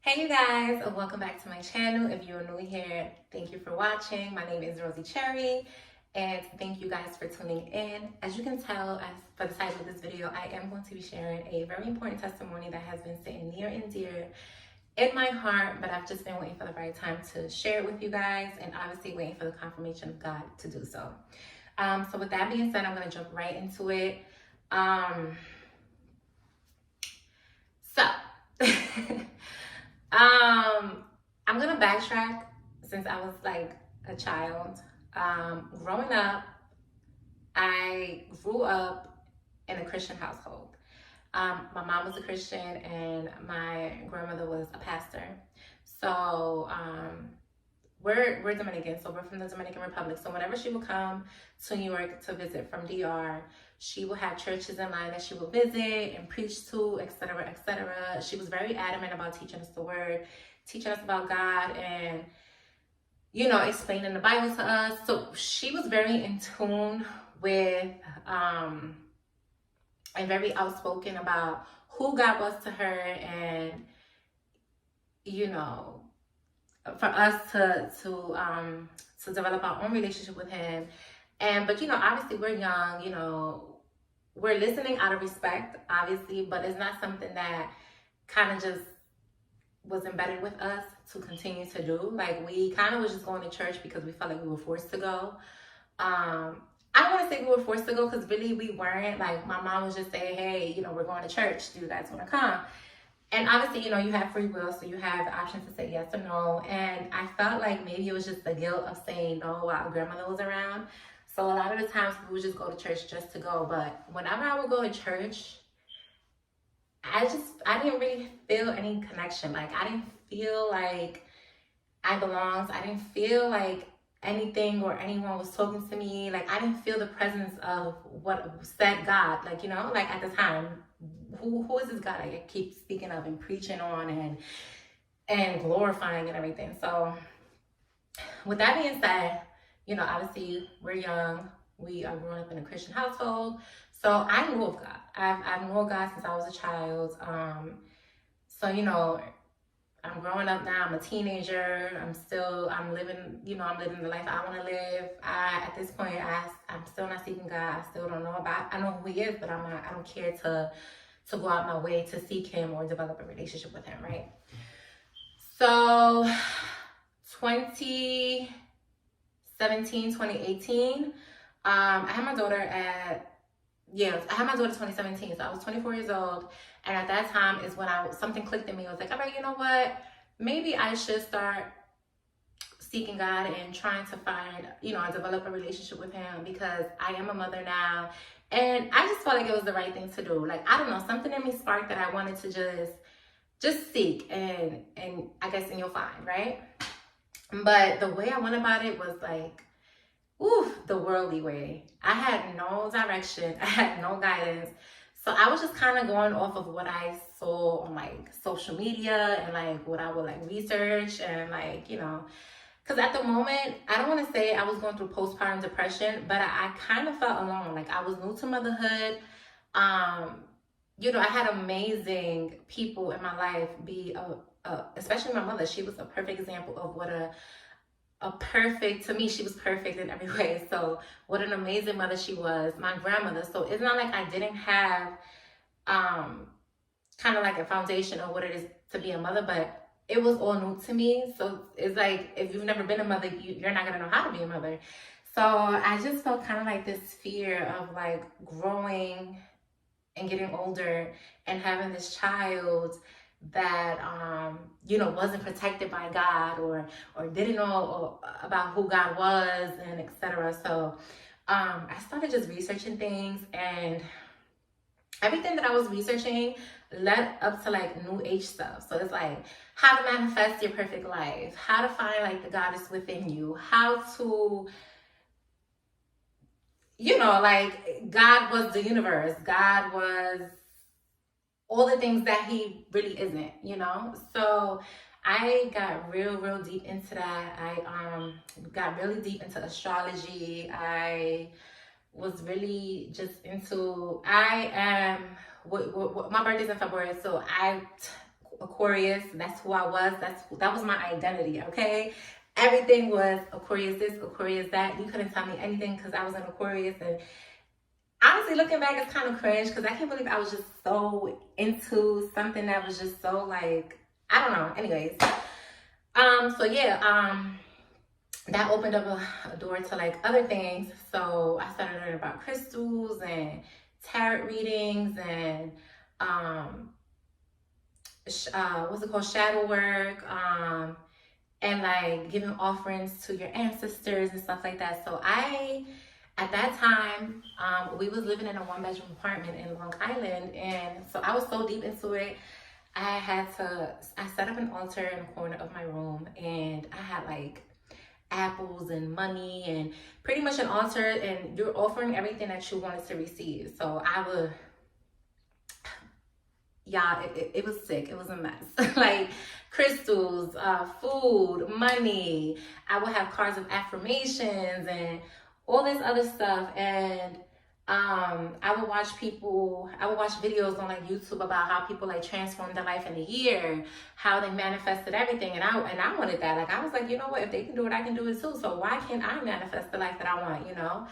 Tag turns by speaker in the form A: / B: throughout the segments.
A: Hey you guys, welcome back to my channel. If you're new here, thank you for watching. My name is Rosie Cherry, and thank you guys for tuning in. As you can tell as for the title of this video, I am going to be sharing a very important testimony that has been sitting near and dear in my heart, but I've just been waiting for the right time to share it with you guys, and obviously waiting for the confirmation of God to do so. So with that being said, I'm going to jump right into it. So I'm gonna backtrack since I was like a child. Growing up, I grew up in a Christian household. My mom was a Christian and my grandmother was a pastor. So we're Dominican, so we're from the Dominican Republic. So whenever she would come to New York to visit from DR, she would have churches in line that she would visit and preach to, etc., etc. She was very adamant about teaching us the word, teaching us about God, and explaining the Bible to us. So she was very in tune with and very outspoken about who God was to her, and for us to develop our own relationship with him. But obviously we're young, we're listening out of respect, obviously, but it's not something that kind of just was embedded with us to continue to do. Like, we kind of was just going to church because we felt like we were forced to go. I don't want to say we were forced to go because really we weren't. Like, my mom was just saying, hey, we're going to church. Do you guys want to come? And obviously, you have free will, so you have the option to say yes or no. And I felt like maybe it was just the guilt of saying no while grandmother was around. So a lot of the times we would just go to church just to go. But whenever I would go to church, I didn't really feel any connection. Like, I didn't feel like I belonged. I didn't feel like anything or anyone was talking to me. Like, I didn't feel the presence of what said God. Like, like at the time, who is this God I keep speaking of and preaching on and glorifying and everything. So with that being said, obviously we're young. We are growing up in a Christian household. So I knew of God. I've known God since I was a child. So, I'm growing up now. I'm a teenager. I'm living the life I want to live. At this point, I'm still not seeking God. I still don't know I know who he is, but I don't care to go out my way to seek him or develop a relationship with him, right? So 2018, I had my daughter I had my daughter 2017, so I was 24 years old, and at that time is when something clicked in me. I was like, all right, you know what? Maybe I should start seeking God and trying to find, develop a relationship with him, because I am a mother now, and I just felt like it was the right thing to do. Like, I don't know, something in me sparked that I wanted to just seek, and I guess, and you'll find, right? But the way I went about it was like, the worldly way. I had no direction. I had no guidance. So I was just kind of going off of what I saw on like social media and like what I would like research and like, because at the moment, I don't want to say I was going through postpartum depression, but I kind of felt alone. Like, I was new to motherhood. I had amazing people in my life, especially my mother. She was a perfect example of what to me, she was perfect in every way. So what an amazing mother she was. My grandmother. So it's not like I didn't have kind of like a foundation of what it is to be a mother, but it was all new to me. So it's like, if you've never been a mother, you're not going to know how to be a mother. So I just felt kind of like this fear of like growing and getting older and having this child that wasn't protected by God or didn't know about who God was, and etc. So I started just researching things, and everything that I was researching led up to like new age stuff. So it's like how to manifest your perfect life, how to find like the goddess within you, how to like God was the universe, God was all the things that he really isn't, So I got real deep into that. I got really deep into astrology. I was really just into, my birthday's in February, so Aquarius. That's who I was. That was my identity, okay? Everything was Aquarius this, Aquarius that. You couldn't tell me anything because I was an Aquarius. And honestly, looking back, it's kind of cringe because I can't believe I was just so into something that was just so like, I don't know. Anyways, so yeah, that opened up a door to like other things. So I started learning about crystals and tarot readings and what's it called, shadow work, and like giving offerings to your ancestors and stuff like that. So at that time, we was living in a 1-bedroom apartment in Long Island, and so I was so deep into it. I set up an altar in the corner of my room, and I had like apples and money and pretty much an altar, and you're offering everything that you wanted to receive. So I would, yeah, it was sick. It was a mess. Like crystals, food, money. I would have cards of affirmations and all this other stuff. And I would watch videos on like YouTube about how people like transformed their life in a year, how they manifested everything. And I wanted that. Like, I was like, you know what, if they can do it, I can do it too. So why can't I manifest the life that I want, you know?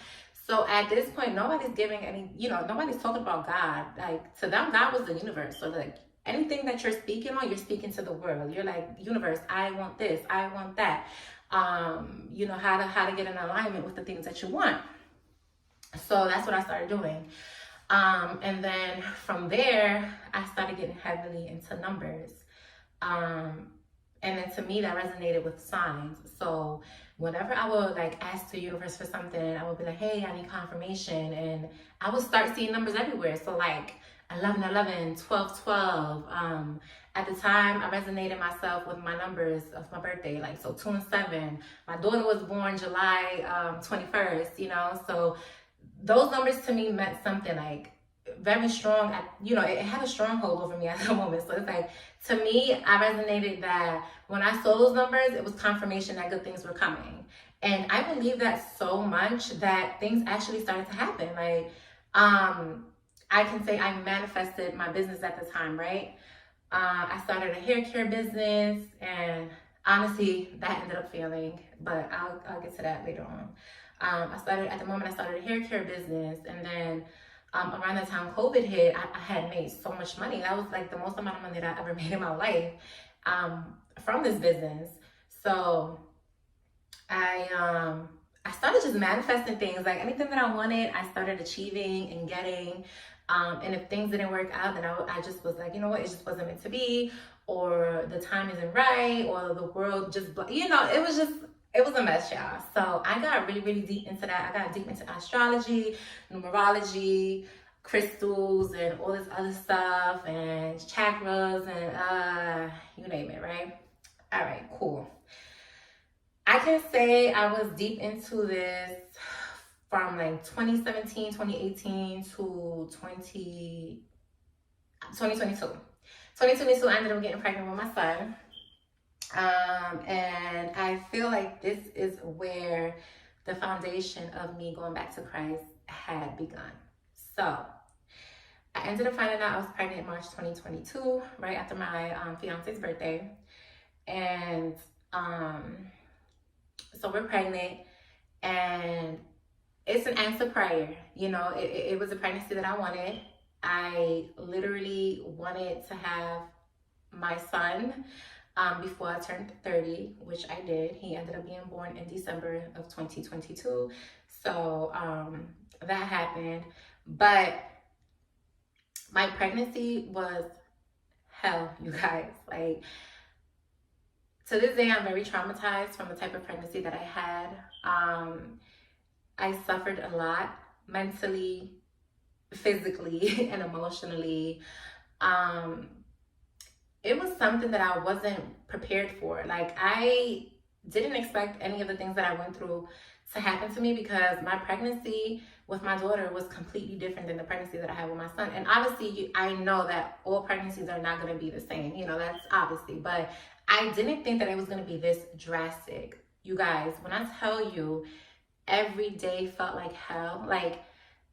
A: So at this point, nobody's giving any, nobody's talking about God. Like, to them, God was the universe. So like anything that you're speaking on, you're speaking to the world. You're like, universe, I want this, I want that. How to get in alignment with the things that you want. So that's what I started doing. And then from there, I started getting heavily into numbers. And then to me, that resonated with signs. So whenever I would like ask the universe for something, I would be like, hey, I need confirmation. And I would start seeing numbers everywhere. So like 1111, 1212. At the time, I resonated myself with my numbers of my birthday, like so 2 and 7. My daughter was born July 21st, so those numbers to me meant something like very strong. It had a stronghold over me at the moment. So it's like, to me, I resonated that when I saw those numbers, it was confirmation that good things were coming. And I believe that so much that things actually started to happen. Like, I can say I manifested my business at the time, right? I started a hair care business, and honestly, that ended up failing, but I'll get to that later on. I started a hair care business, and then around the time COVID hit, I had made so much money. That was like the most amount of money that I ever made in my life from this business. So I started just manifesting things, like anything that I wanted, I started achieving and getting. And if things didn't work out, then I just was like, you know what, it just wasn't meant to be, or the time isn't right, or the world just, it was a mess, y'all. So I got really, really deep into that. I got deep into astrology, numerology, crystals, and all this other stuff, and chakras, and you name it, right? All right, cool. I can say I was deep into this from like 2017, 2018 to 2022. 2022, I ended up getting pregnant with my son. And I feel like this is where the foundation of me going back to Christ had begun. So I ended up finding out I was pregnant in March 2022, right after my fiance's birthday. And so we're pregnant, and it's an answered prayer. It was a pregnancy that I wanted. I literally wanted to have my son before I turned 30, which I did. He ended up being born in December of 2022. So that happened. But my pregnancy was hell, you guys. Like, to this day, I'm very traumatized from the type of pregnancy that I had. I suffered a lot mentally, physically, and emotionally. It was something that I wasn't prepared for. Like, I didn't expect any of the things that I went through to happen to me, because my pregnancy with my daughter was completely different than the pregnancy that I had with my son. And obviously, I know that all pregnancies are not going to be the same. That's obviously. But I didn't think that it was going to be this drastic. You guys, when I tell you, every day felt like hell. Like,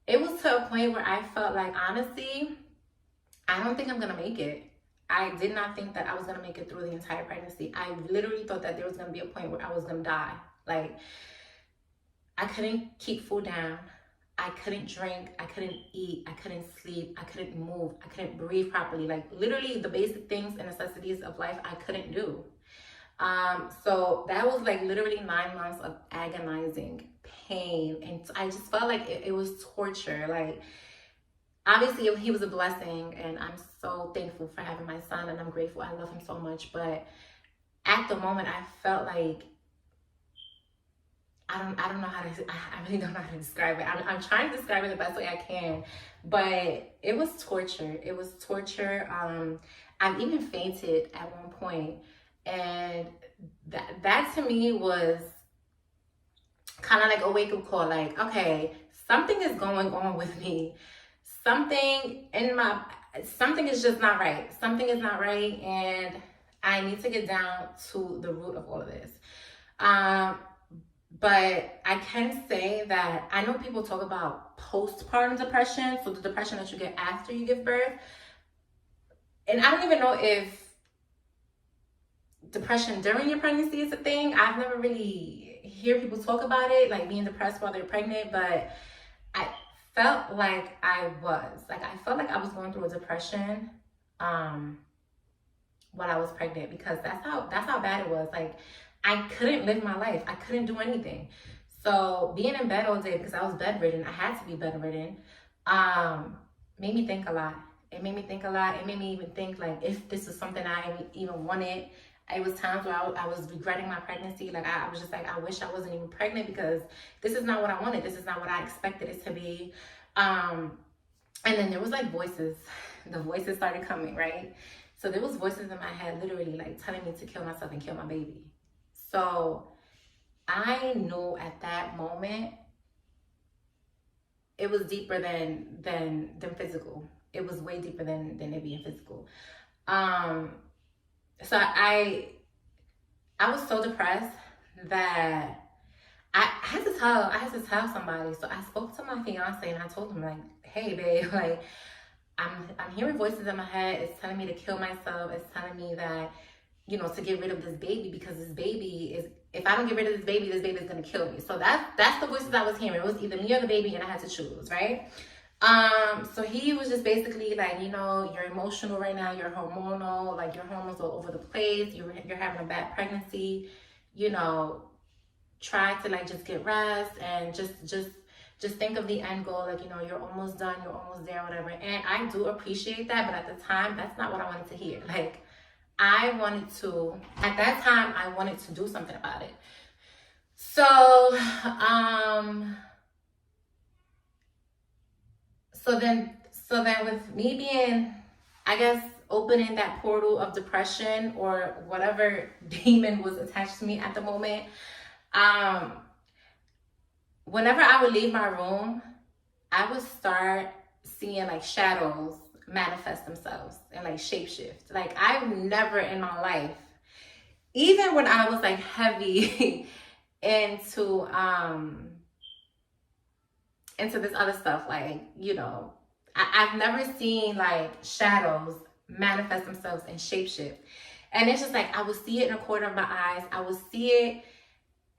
A: it was to a point where I felt like, honestly, I don't think I'm going to make it. I did not think that I was going to make it through the entire pregnancy. I literally thought that there was going to be a point where I was going to die. Like, I couldn't keep food down. I couldn't drink. I couldn't eat. I couldn't sleep. I couldn't move. I couldn't breathe properly. Like, literally the basic things and necessities of life I couldn't do. So that was like literally 9 months of agonizing pain. And I just felt like it was torture. Like, obviously he was a blessing, and I'm so thankful for having my son, and I'm grateful. I love him so much. But at the moment, I felt like, I don't know how to, I really don't know how to describe it. I'm trying to describe it the best way I can, but it was torture. It was torture. I've even fainted at one point, and that to me was kind of like a wake-up call. Like, okay, something is going on with me. Something is just not right. Something is not right, and I need to get down to the root of all of this. But I can say that I know people talk about postpartum depression, so the depression that you get after you give birth. And I don't even know if depression during your pregnancy is a thing. I've never really hear people talk about it, like being depressed while they're pregnant, but I felt like I felt like I was going through a depression while I was pregnant, because that's how bad it was. Like, I couldn't live my life. I couldn't do anything. So being in bed all day, because I was bedridden, I had to be bedridden, made me think a lot. It made me think a lot. It made me even think, like, if this was something I even wanted. It was times where I was regretting my pregnancy. Like, I was just like, I wish I wasn't even pregnant, because this is not what I wanted. This is not what I expected it to be. And then there was like voices. The voices started coming, right? So there was voices in my head literally like telling me to kill myself and kill my baby. So I knew at that moment it was deeper than physical. It was way deeper than it being physical. So I was so depressed that I had to tell somebody. So I spoke to my fiance, and I told him, like, hey babe, like, I'm hearing voices in my head. It's telling me to kill myself. It's telling me that, you know, to get rid of this baby, because this baby is, if I don't get rid of this baby is gonna kill me. So that's the voices I was hearing. It was either me or the baby, and I had to choose, right? So he was just basically like, you know, you're emotional right now, you're hormonal, like your hormones all over the place, you're having a bad pregnancy, you know, try to like just get rest and just think of the end goal, like, you know, you're almost done, you're almost there, whatever. And I do appreciate that, but at the time, that's not what I wanted to hear. Like, at that time, I wanted to do something about it. So, So then with me being, I guess, opening that portal of depression or whatever demon was attached to me at the moment, whenever I would leave my room, I would start seeing like shadows manifest themselves and like shapeshift. Like, I've never in my life, even when I was like heavy into this other stuff, like, you know, I've never seen like shadows manifest themselves and shapeshift. And it's just like, I would see it in the corner of my eyes. I would see it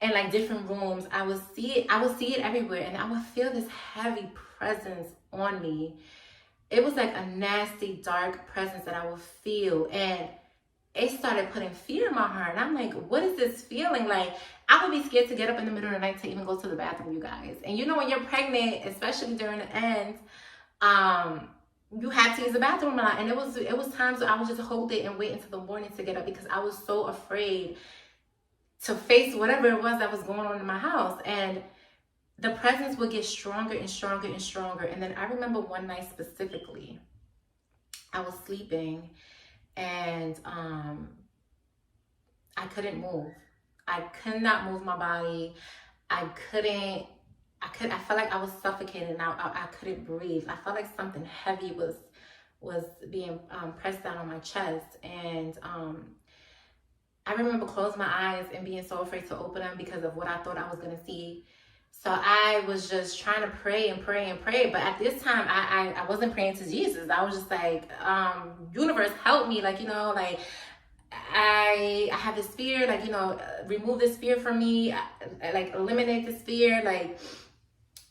A: in like different rooms. I would see it everywhere. And I would feel this heavy presence on me. It was like a nasty, dark presence that I would feel. And it started putting fear in my heart. And I'm like, what is this feeling? Like, I would be scared to get up in the middle of the night to even go to the bathroom, you guys. And you know, when you're pregnant, especially during the end, you had to use the bathroom a lot. And it was times where I would just hold it and wait until the morning to get up, because I was so afraid to face whatever it was that was going on in my house. And the presence would get stronger and stronger and stronger. And then I remember one night specifically, I was sleeping, and I couldn't move. I could not move my body. I felt like I was suffocating. I couldn't breathe. I felt like something heavy was being pressed down on my chest. And I remember closing my eyes and being so afraid to open them because of what I thought I was going to see. So I was just trying to pray and pray and pray. But at this time, I wasn't praying to Jesus. I was just like, universe, help me. Like, like I have this fear, like, remove this fear from me, like eliminate this fear. Like,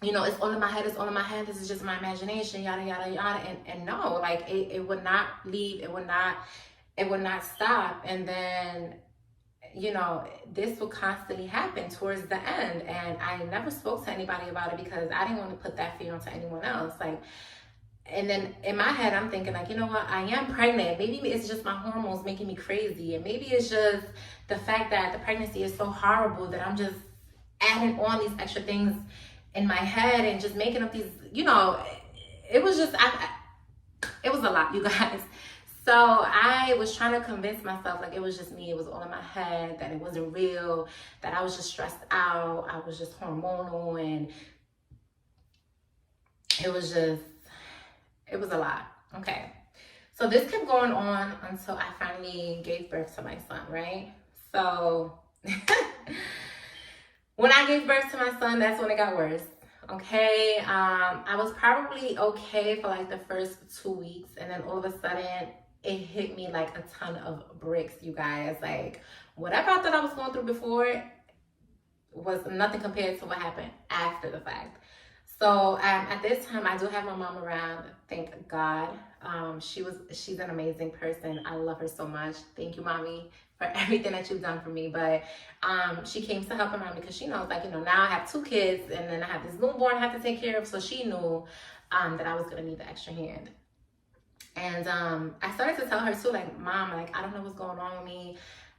A: it's all in my head. It's all in my head. This is just my imagination, yada, yada, yada. And no, like it would not leave. It would not stop. And then, this would constantly happen towards the end. And I never spoke to anybody about it because I didn't want to put that fear onto anyone else. Like, and then in my head, I'm thinking like, you know what? I am pregnant. Maybe it's just my hormones making me crazy. And maybe it's just the fact that the pregnancy is so horrible that I'm just adding on these extra things in my head and just making up these, it was just, it was a lot, you guys. So I was trying to convince myself like it was just me, it was all in my head, that it wasn't real, that I was just stressed out, I was just hormonal, and it was a lot. Okay. So this kept going on until I finally gave birth to my son, right? So when I gave birth to my son, that's when it got worse. Okay. I was probably okay for like the first 2 weeks, and then all of a sudden it hit me like a ton of bricks, you guys. Like, whatever I thought I was going through before was nothing compared to what happened after the fact. So at this time, I do have my mom around, thank God. She's an amazing person. I love her so much. Thank you, mommy, for everything that you've done for me. But she came to help him out because she knows, like, now I have 2 kids, and then I have this newborn I have to take care of. So she knew that I was going to need the extra hand. And I started to tell her too, like, Mom, like, I don't know what's going on with me.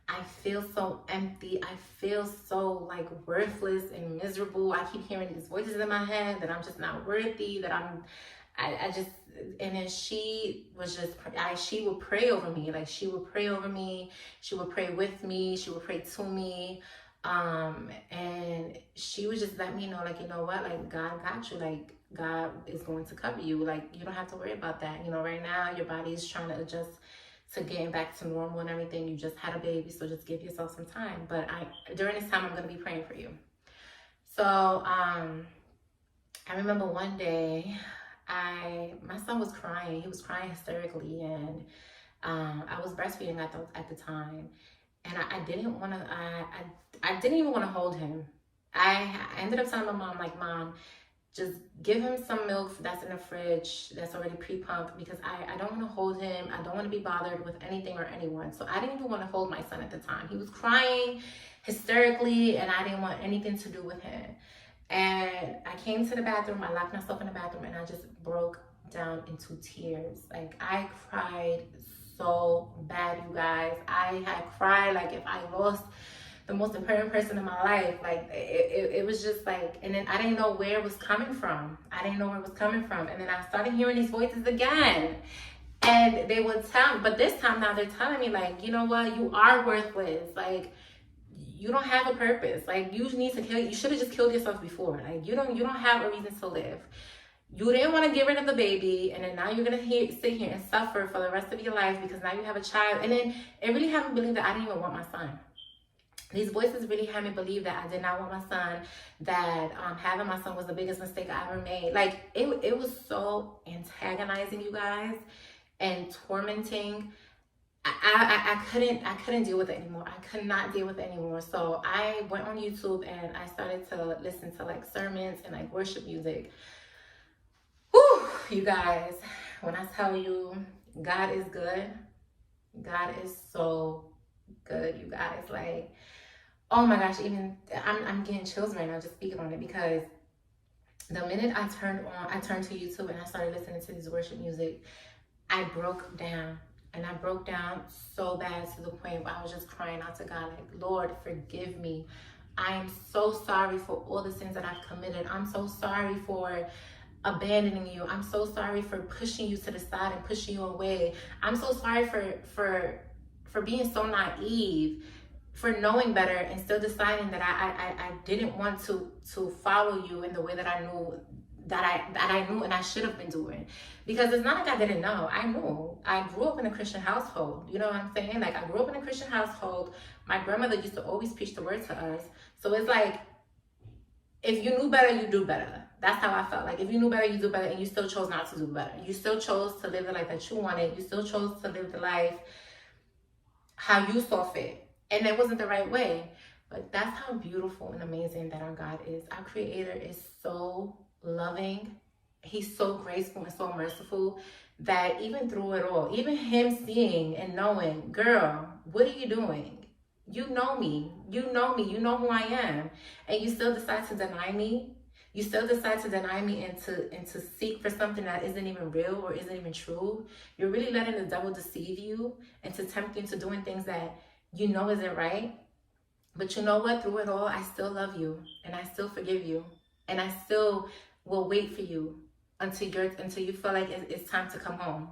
A: I feel so empty. I feel so like worthless and miserable. I keep hearing these voices in my head that I'm just not worthy, that I just, and then she was just, she would pray over me. Like, she would pray over me. She would pray with me. She would pray to me. And she would just let me know, like, you know what, like, God got you. Like, God is going to cover you. Like, you don't have to worry about that. Right now your body is trying to adjust to getting back to normal and everything. You just had a baby, so just give yourself some time. But during this time, I'm going to be praying for you. So I remember one day my son was crying. He was crying hysterically, and I was breastfeeding at the time, and I didn't want to. I didn't even want to hold him. I ended up telling my mom, like, Mom, just give him some milk that's in the fridge that's already pre-pumped, because I don't want to hold him. I don't want to be bothered with anything or anyone. So I didn't even want to hold my son at the time. He was crying hysterically, and I didn't want anything to do with him. And I came to the bathroom. I locked myself in the bathroom, and I just broke down into tears. Like, I cried so bad, you guys. I had cried like if I lost the most important person in my life. Like, it was just like, and then I didn't know where it was coming from. And then I started hearing these voices again, and they would tell me, but this time now they're telling me, like, you know what, you are worthless. Like, you don't have a purpose. Like, you need to kill. You should have just killed yourself before. Like, you don't have a reason to live. You didn't want to get rid of the baby, and then now you're gonna sit here and suffer for the rest of your life because now you have a child. And then it really had me believe that I didn't even want my son. These voices really had me believe that I did not want my son, that having my son was the biggest mistake I ever made. Like, it was so antagonizing, you guys, and tormenting. I couldn't deal with it anymore. I could not deal with it anymore. So I went on YouTube and I started to listen to like sermons and like worship music. Whew, you guys, when I tell you God is good, God is so good, you guys. Like, oh my gosh, even I'm getting chills right now just speaking on it, because the minute I turned to YouTube and I started listening to this worship music, I broke down. And I broke down so bad to the point where I was just crying out to God, like, Lord, forgive me. I am so sorry for all the sins that I've committed. I'm so sorry for abandoning you. I'm so sorry for pushing you to the side and pushing you away. I'm so sorry for being so naive, for knowing better and still deciding that I didn't want to follow you in the way that I knew I knew and I should have been doing. Because it's not like I didn't know. I knew. I grew up in a Christian household. You know what I'm saying? Like, I grew up in a Christian household. My grandmother used to always preach the word to us. So it's like, if you knew better, you do better. That's how I felt. Like, if you knew better, you do better, and you still chose not to do better. You still chose to live the life that you wanted. You still chose to live the life how you saw fit. And it wasn't the right way. But that's how beautiful and amazing that our God is. Our Creator is so loving. He's so graceful and so merciful that even through it all, even him seeing and knowing, girl, what are you doing? You know me. You know me. You know who I am. And you still decide to deny me. You still decide to deny me and to seek for something that isn't even real or isn't even true. You're really letting the devil deceive you and to tempt you into doing things that you know isn't right. But you know what? Through it all, I still love you and I still forgive you and I still will wait for you until you feel like it's time to come home.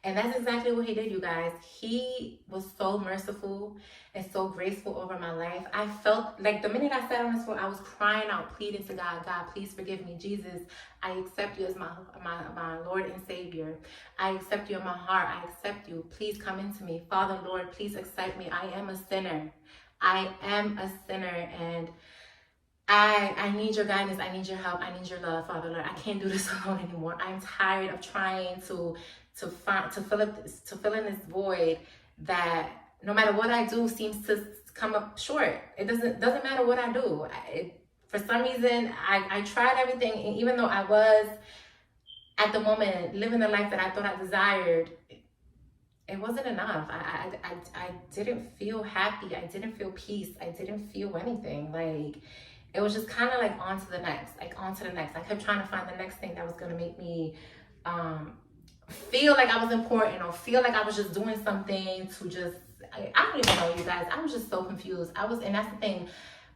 A: And that's exactly what he did, you guys. He was so merciful and so graceful over my life. I felt like the minute I sat on this floor, I was crying out, pleading to God, God, please forgive me. Jesus, I accept you as my Lord and Savior. I accept you in my heart. I accept you. Please come into me. Father, Lord, please accept me. I am a sinner. I am a sinner, and I need your guidance. I need your help. I need your love, Father, Lord. I can't do this alone anymore. I'm tired of trying to fill in this void that no matter what I do seems to come up short. It doesn't matter what I do. For some reason, I tried everything, and even though I was at the moment living the life that I thought I desired, it wasn't enough. I didn't feel happy. I didn't feel peace. I didn't feel anything. Like, it was just kind of like on to the next. I kept trying to find the next thing that was going to make me feel like I was important or feel like I was just doing something to just, I don't even know, you guys. I was just so confused. And that's the thing.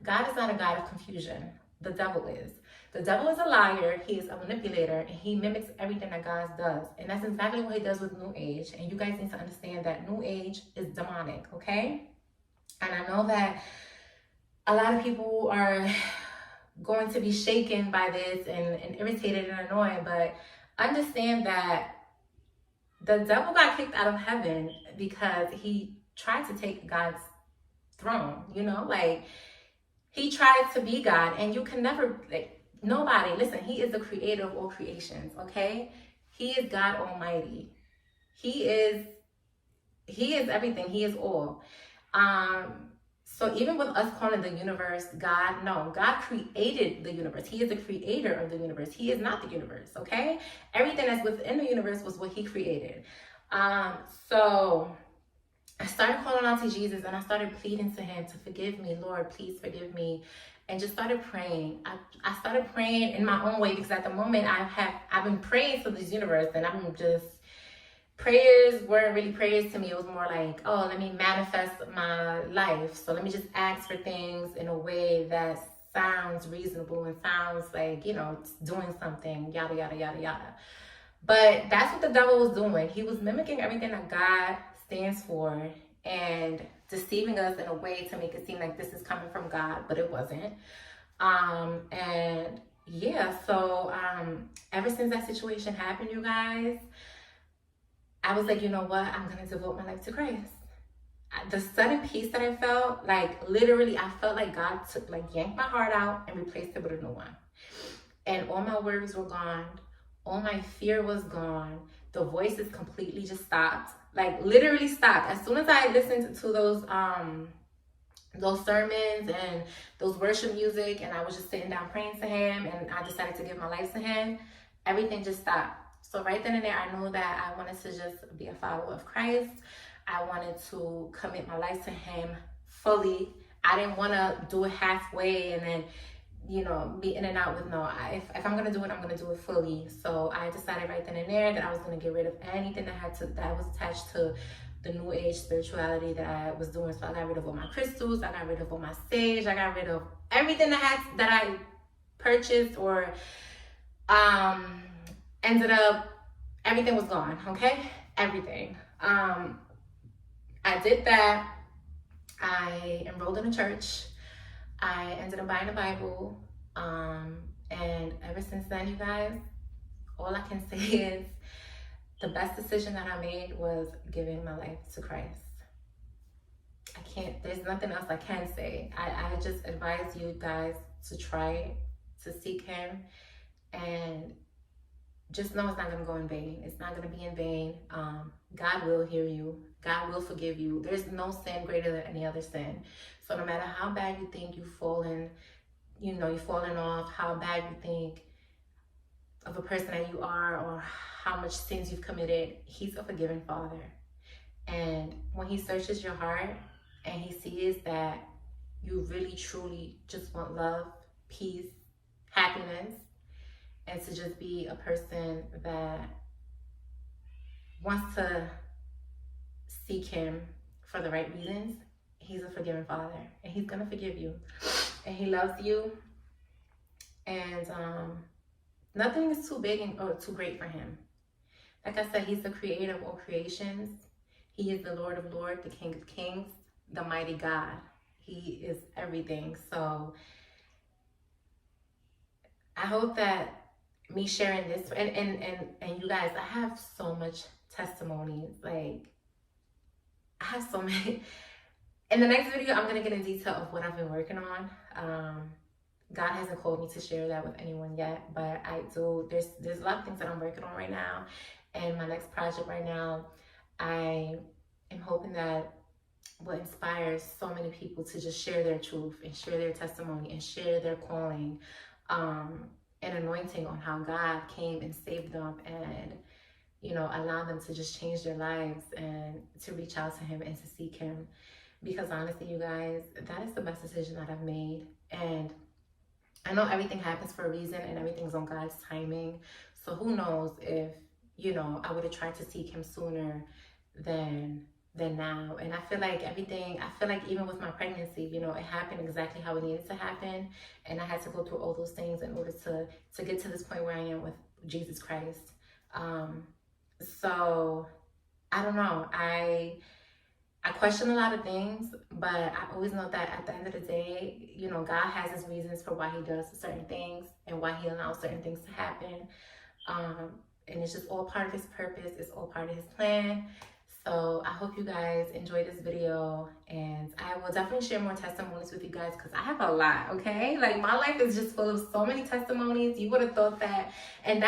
A: God is not a God of confusion. The devil is. The devil is a liar. He is a manipulator, and he mimics everything that God does. And that's exactly what he does with New Age. And you guys need to understand that New Age is demonic, okay? And I know that a lot of people are going to be shaken by this and irritated and annoyed, but understand that the devil got kicked out of heaven because he tried to take God's throne, you know? Like, he tried to be God, and you can never, like, nobody, listen, he is the creator of all creations, okay? He is God Almighty. He is everything. He is all. So even with us calling the universe God, no, God created the universe. He is the creator of the universe. He is not the universe, okay? Everything that's within the universe was what he created. So I started calling out to Jesus, and I started pleading to him to forgive me. Lord, please forgive me. And just started praying. I started praying in my own way, because at the moment I've been praying to this universe, and I'm just, prayers weren't really prayers to me. It was more like, oh, let me manifest my life. So let me just ask for things in a way that sounds reasonable and sounds like, you know, doing something, yada, yada, yada, yada. But that's what the devil was doing. He was mimicking everything that God stands for and deceiving us in a way to make it seem like this is coming from God, but it wasn't. And yeah, so ever since that situation happened, you guys, I was like, you know what? I'm going to devote my life to Christ. The sudden peace that I felt, like literally, I felt like God took, like, yanked my heart out and replaced it with a new one. And all my worries were gone. All my fear was gone. The voices completely just stopped. Like, literally stopped. As soon as I listened to those sermons and those worship music, and I was just sitting down praying to him, and I decided to give my life to him, everything just stopped. So right then and there, I knew that I wanted to just be a follower of Christ. I wanted to commit my life to him fully. I didn't want to do it halfway and then, you know, be in and out with no. If I'm going to do it, I'm going to do it fully. So I decided right then and there that I was going to get rid of anything that was attached to the New Age spirituality that I was doing. So I got rid of all my crystals. I got rid of all my sage. I got rid of everything that I purchased or ended up, everything was gone, okay? Everything. I did that. I enrolled in a church. I ended up buying a Bible. And ever since then, you guys, all I can say is the best decision that I made was giving my life to Christ. There's nothing else I can say. I just advise you guys to try it. to seek him, and just know it's not going to go in vain. It's not going to be in vain. God will hear you. God will forgive you. There's no sin greater than any other sin. So no matter how bad you think you've fallen, you've fallen off, how bad you think of a person that you are, or how much sins you've committed, he's a forgiving Father. And when he searches your heart and he sees that you really truly just want love, peace, happiness, and to just be a person that wants to seek him for the right reasons, he's a forgiving Father, and he's gonna forgive you, and he loves you, and nothing is too big or too great for him. Like I said, he's the creator of all creations. He is the Lord of Lords, the King of Kings, the mighty God. He is everything. So I hope that me sharing this, and you guys, I have so much testimonies. Like, I have so many. In the next video, I'm going to get in detail of what I've been working on. God hasn't called me to share that with anyone yet, but I do. There's a lot of things that I'm working on right now. And my next project right now, I am hoping that will inspire so many people to just share their truth and share their testimony and share their calling, and anointing on how God came and saved them, and allow them to just change their lives and to reach out to him and to seek him. Because honestly, you guys, that is the best decision that I've made. And I know everything happens for a reason and everything's on God's timing. So who knows if I would have tried to seek him sooner than now. And I feel like even with my pregnancy, it happened exactly how it needed to happen. And I had to go through all those things in order to get to this point where I am with Jesus Christ. So I don't know. I question a lot of things, but I always know that at the end of the day, God has his reasons for why he does certain things and why he allows certain things to happen. And it's just all part of his purpose. It's all part of his plan. So I hope you guys enjoyed this video, and I will definitely share more testimonies with you guys because I have a lot, okay? Like, my life is just full of so many testimonies. You would have thought that, and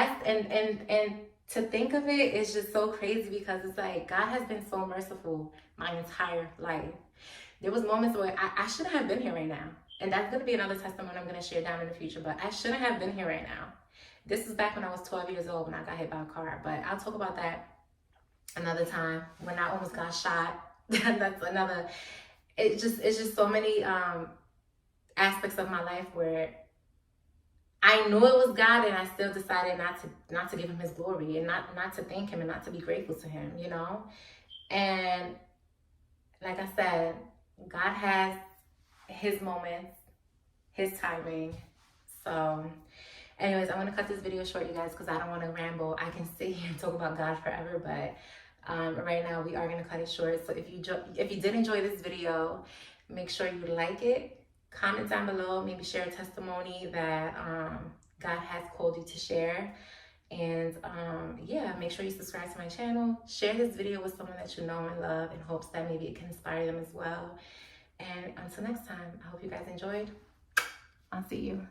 A: to think of it is just so crazy because it's like God has been so merciful my entire life. There was moments where I shouldn't have been here right now, and that's going to be another testimony I'm going to share down in the future, but I shouldn't have been here right now. This is back when I was 12 years old when I got hit by a car, but I'll talk about that another time. When I almost got shot, that's another. It's just so many aspects of my life where I knew it was God, and I still decided not to give him his glory and not to thank him and not to be grateful to him, And like I said, God has his moments, his timing. So anyways, I'm going to cut this video short, you guys, because I don't want to ramble. I can sit here and talk about God forever, but right now we are going to cut it short. So if you did enjoy this video, make sure you like it, comment down below, maybe share a testimony that God has called you to share. And yeah, make sure you subscribe to my channel. Share this video with someone that you know and love in hopes that maybe it can inspire them as well. And until next time, I hope you guys enjoyed. I'll see you.